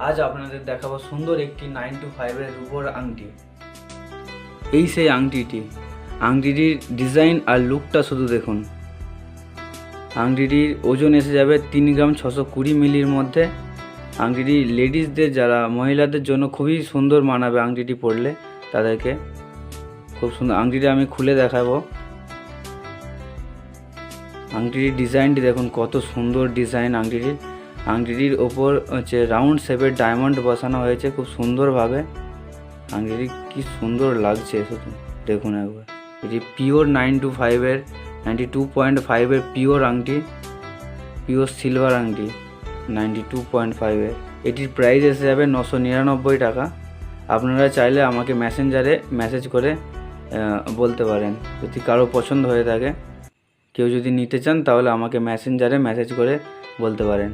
আজ আপনাদের দেখাবো সুন্দর একটি 925-এর রূপোর আংটি। এই সেই আংটিটির ডিজাইন আর লুকটা শুধু দেখুন। আংটিটির ওজন এসে যাবে 3 গ্রাম 620 মিলির মধ্যে। আংটিটি লেডিসদের, যারা মহিলাদের জন্য খুবই সুন্দর মানাবে আংটিটি পরলে, তাদেরকে খুব সুন্দর। আংটিটি আমি খুলে দেখাবো। আংটিটির ডিজাইনটি দেখুন, কত সুন্দর ডিজাইন আংটিটির ওপর হচ্ছে রাউন্ড শেপের ডায়মন্ড বসানো হয়েছে খুব সুন্দরভাবে। আংটিটি কি সুন্দর লাগছে শুধু দেখুন একবার। এটি পিওর 92.5-এর পিওর আংটি, পিওর সিলভার আংটি 92.5-এর। এটির প্রাইস এসে যাবে 999 টাকা। আপনারা চাইলে আমাকে মেসেঞ্জারে মেসেজ করে বলতে পারেন, যদি কারো পছন্দ হয়ে থাকে। কেউ যদি নিতে চান তাহলে আমাকে মেসেঞ্জারে মেসেজ করে বলতে পারেন।